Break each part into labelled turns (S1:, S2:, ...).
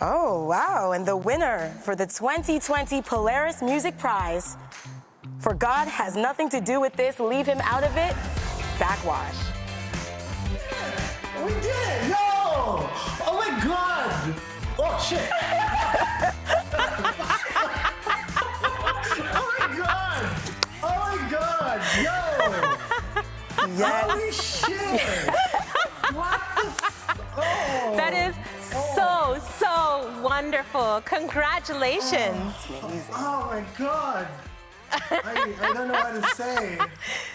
S1: Oh, wow. And the winner for the 2020 Polaris Music Prize for God Has Nothing to Do with This, Leave Him Out of It, Backxwash.
S2: We did it! Yo! Oh my God! Oh shit! Oh my God! Oh my God! Yo!
S1: Yes.
S2: Holy shit! What the? Oh.
S3: That is so wonderful. Congratulations.
S2: Oh my God! I don't know what to say.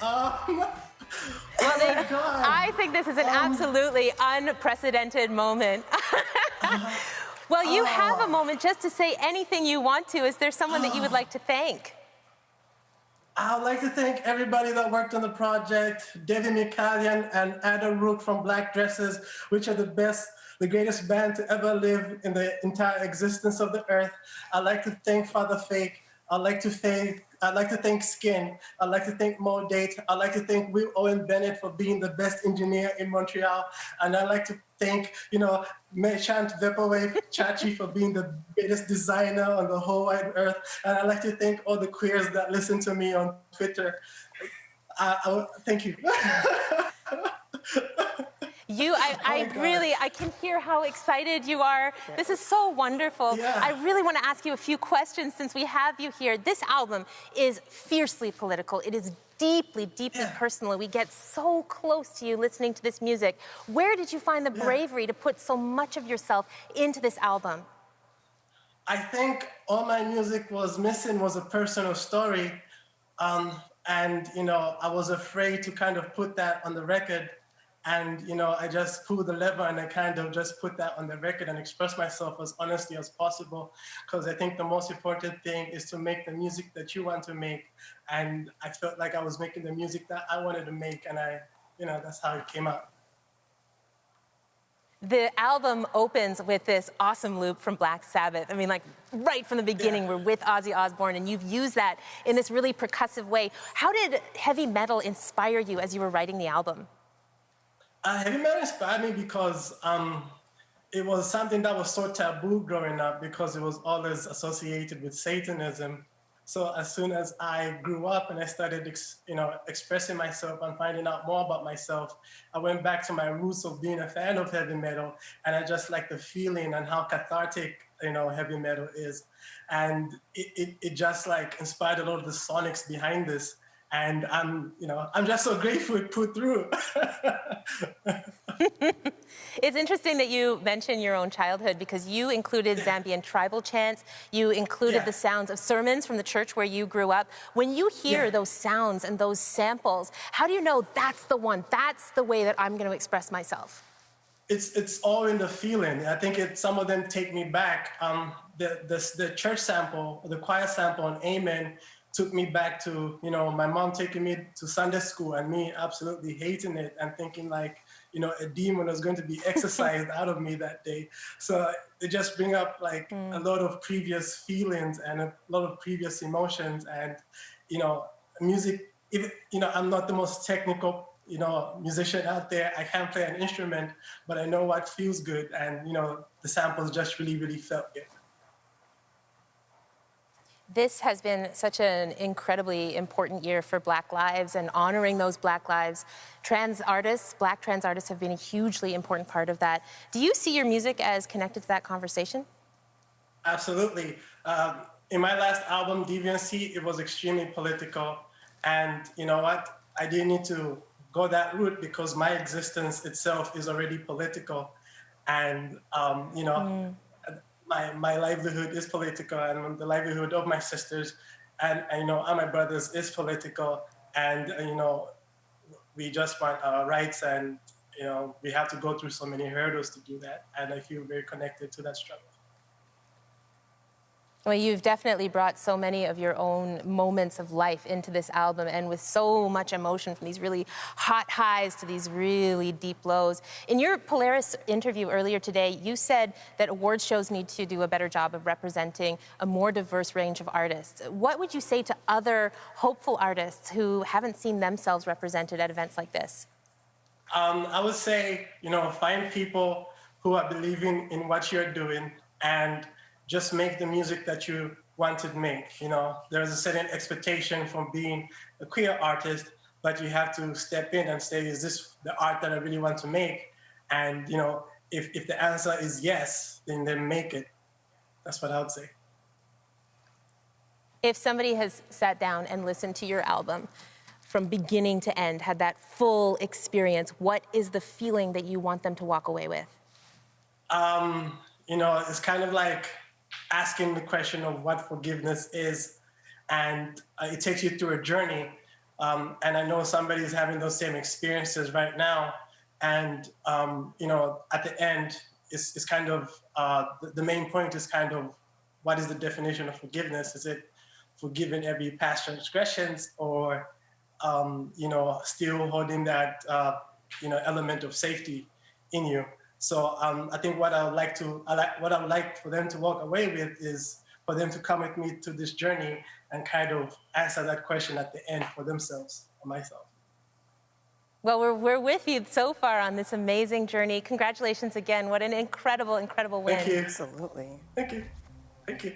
S2: Oh my God.
S3: I think this is an absolutely unprecedented moment. Well, you have a moment just to say anything you want to. Is there someone that you would like to thank?
S2: I would like to thank everybody that worked on the project, Devi Mikalian and Ada Rook from Black Dresses, which are the greatest band to ever live in the entire existence of the earth. I'd like to thank Father Fake. I'd like to thank Skin. I'd like to thank Mo Date. I'd like to thank Will Owen Bennett for being the best engineer in Montreal. And I'd like to thank, Mechant Vepaway Chachi for being the greatest designer on the whole wide earth. And I'd like to thank all the queers that listen to me on Twitter. Thank you.
S3: I can hear how excited you are. This is so wonderful.
S2: Yeah.
S3: I really want to ask you a few questions since we have you here. This album is fiercely political. It is deeply personal. We get so close to you listening to this music. Where did you find the bravery to put so much of yourself into this album?
S2: I think all my music was missing was a personal story. And, I was afraid to kind of put that on the record. And, I just pulled the lever and I kind of just put that on the record and express myself as honestly as possible. Because I think the most important thing is to make the music that you want to make. And I felt like I was making the music that I wanted to make. And that's how it came out.
S3: The album opens with this awesome loop from Black Sabbath. I mean, like right from the beginning, we're with Ozzy Osbourne, and you've used that in this really percussive way. How did heavy metal inspire you as you were writing the album?
S2: Heavy metal inspired me because it was something that was so taboo growing up because it was always associated with Satanism. So as soon as I grew up and I started, expressing myself and finding out more about myself, I went back to my roots of being a fan of heavy metal, and I just like the feeling and how cathartic, heavy metal is. And it just like inspired a lot of the sonics behind this. And I'm just so grateful it put through.
S3: It's interesting that you mention your own childhood because you included Zambian tribal chants. You included the sounds of sermons from the church where you grew up. When you hear those sounds and those samples, how do you know that's the one, that's the way that I'm going to express myself?
S2: It's all in the feeling. I think some of them take me back. The church sample, the choir sample on Amen, took me back to, my mom taking me to Sunday school and me absolutely hating it and thinking like, a demon was going to be exorcised out of me that day. So it just bring up like a lot of previous feelings and a lot of previous emotions. And, music, I'm not the most technical, musician out there. I can't play an instrument, but I know what feels good. And, the samples just really, really felt good.
S3: This has been such an incredibly important year for Black lives and honoring those Black lives. Black trans artists have been a hugely important part of that. Do you see your music as connected to that conversation?
S2: Absolutely. In my last album, Deviancy, it was extremely political. And you know what? I didn't need to go that route because my existence itself is already political. And, my livelihood is political, and the livelihood of my sisters and my brothers is political. And, we just want our rights, and, we have to go through so many hurdles to do that. And I feel very connected to that struggle.
S3: Well, you've definitely brought so many of your own moments of life into this album, and with so much emotion from these really hot highs to these really deep lows. In your Polaris interview earlier today, you said that awards shows need to do a better job of representing a more diverse range of artists. What would you say to other hopeful artists who haven't seen themselves represented at events like this?
S2: I would say, find people who are believing in what you're doing and just make the music that you want to make. You know, there's a certain expectation from being a queer artist, but you have to step in and say, is this the art that I really want to make? And, you know, if the answer is yes, then make it. That's what I would say.
S3: If somebody has sat down and listened to your album from beginning to end, had that full experience, what is the feeling that you want them to walk away with?
S2: You know, it's kind of like asking the question of what forgiveness is, and it takes you through a journey. And I know somebody's having those same experiences right now. And, you know, at the end, it's kind of, the main point is kind of, what is the definition of forgiveness? Is it forgiving every past transgressions, or, you know, still holding that, you know, element of safety in you? So I think what I would like for them to walk away with is for them to come with me to this journey and kind of answer that question at the end for themselves, or myself.
S3: Well, we're with you so far on this amazing journey. Congratulations again. What an incredible, incredible win.
S2: Thank you.
S1: Absolutely.
S2: Thank you. Thank you.